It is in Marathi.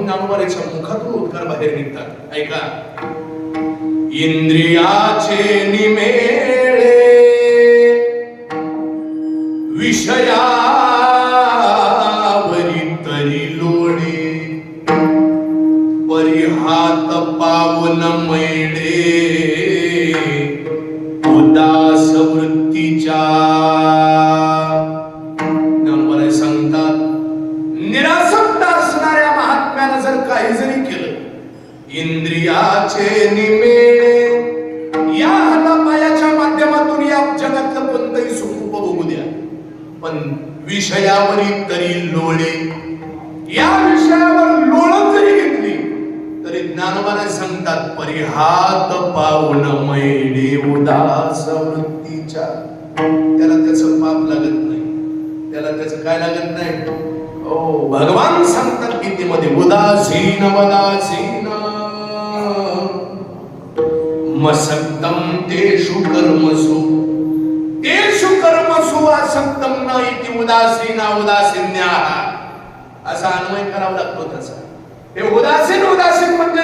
म्हणून ज्ञानोबाच्या मुखातून उद्गार बाहेर निघतात. ऐका. इंद्रियाचे निमेळे विषयावरी तरी लोळे, परिहात पावन मैडे उदास वृत्तीच्या. ज्ञानोबा सांगतात, निरासक्त असणाऱ्या महात्म्यानं जर काही जरी केलं, इंद्रियाचे निमेळे, या हातापायाच्या माध्यमातून या जगातलं कोणतंही सुख उपभोगू द्या, पण विषयावरी तरी लोळे, या विषयावर लोळत जरी घेतली तरी ज्ञानोबाने सांगतात, परिहात पावन मैडे उदास वृत्तीच्या. त्याला त्याचं पाप लागत नाही, त्याला त्याचं काय लागत नाही. ओ भगवान सांगतात गीतेमध्ये, उदासीन वदासीन मसक्तम तेषु कर्मसु, तेषु कर्मसु आसक्तम न इति उदासीना उदासीन्याः. असा अन्वय करावा लागतो त्याचा. हे उदासीन उदासीन म्हणजे